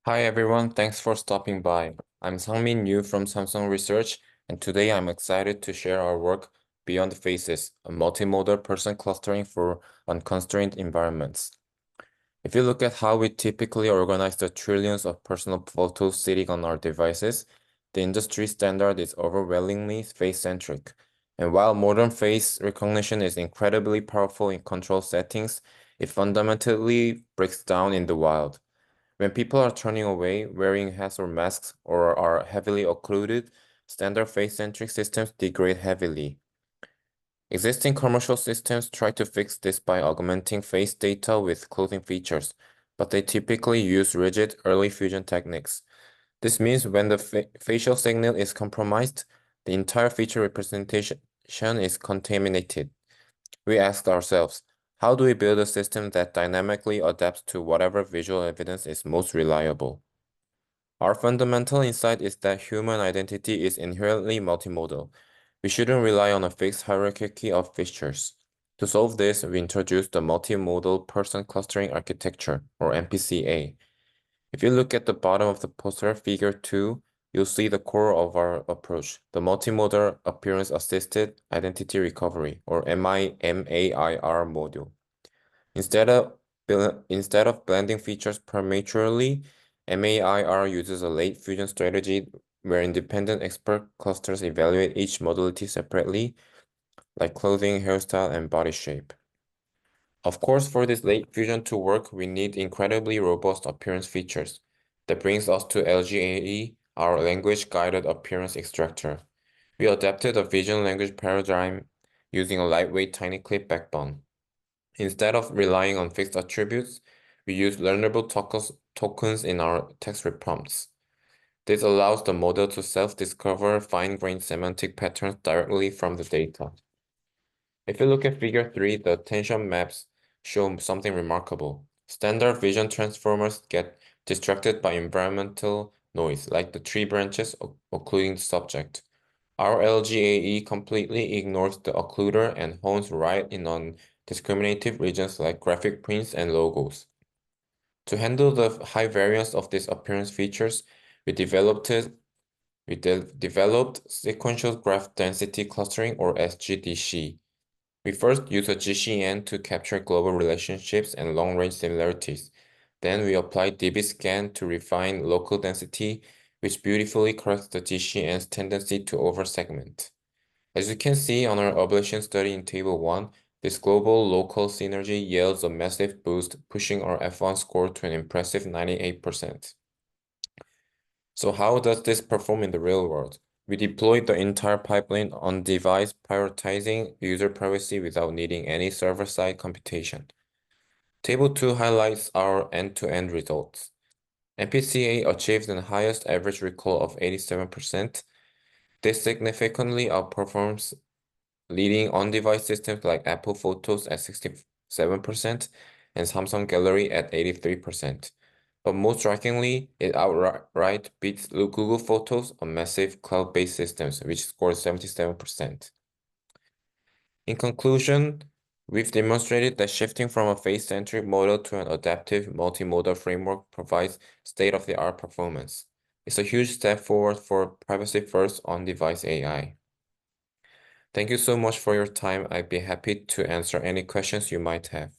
Hi everyone, thanks for stopping by. I'm Sangmin Yu from Samsung Research, and today I'm excited to share our work Beyond the Faces, a multimodal person clustering for unconstrained environments. If you look at how we typically organize the trillions of personal photos sitting on our devices, the industry standard is overwhelmingly face-centric. And while modern face recognition is incredibly powerful in control settings, it fundamentally breaks down in the wild. When people are turning away, wearing hats or masks, or are heavily occluded, standard face-centric systems degrade heavily. Existing commercial systems try to fix this by augmenting face data with clothing features, but they typically use rigid early fusion techniques. This means when the facial signal is compromised, the entire feature representation is contaminated. We asked ourselves, how do we build a system that dynamically adapts to whatever visual evidence is most reliable? Our fundamental insight is that human identity is inherently multimodal. We shouldn't rely on a fixed hierarchy of features. To solve this, we introduced the Multimodal Person Clustering Architecture, or MPCA. If you look at the bottom of the poster, figure 2, you'll see the core of our approach, the Multimodal Appearance Assisted Identity Recovery, or MAIR module. Instead of blending features prematurely, MAIR uses a late fusion strategy where independent expert clusters evaluate each modality separately, like clothing, hairstyle, and body shape. Of course, for this late fusion to work, we need incredibly robust appearance features. That brings us to LGAE, our language-guided appearance extractor. We adapted a vision language paradigm using a lightweight tiny clip backbone. Instead of relying on fixed attributes, we use learnable tokens in our text prompts. This allows the model to self-discover fine-grained semantic patterns directly from the data. If you look at figure 3, the attention maps show something remarkable. Standard vision transformers get distracted by environmental noise, like the tree branches occluding the subject. Our LGAE completely ignores the occluder and hones right in on discriminative regions like graphic prints and logos. To handle the high variance of these appearance features, we developed sequential graph density clustering, or SGDC. We first use a GCN to capture global relationships and long-range similarities. Then we apply dbScan to refine local density, which beautifully corrects the GCN's tendency to over-segment. As you can see on our ablation study in Table 1, this global local synergy yields a massive boost, pushing our F1 score to an impressive 98%. So how does this perform in the real world? We deployed the entire pipeline on device, prioritizing user privacy without needing any server-side computation. Table 2 highlights our end-to-end results. MPCA achieved the highest average recall of 87%. This significantly outperforms leading on-device systems like Apple Photos at 67% and Samsung Gallery at 83%. But most strikingly, it outright beats Google Photos on massive cloud-based systems, which scored 77%. In conclusion, we've demonstrated that shifting from a face-centric model to an adaptive multimodal framework provides state-of-the-art performance. It's a huge step forward for privacy-first on-device AI. Thank you so much for your time. I'd be happy to answer any questions you might have.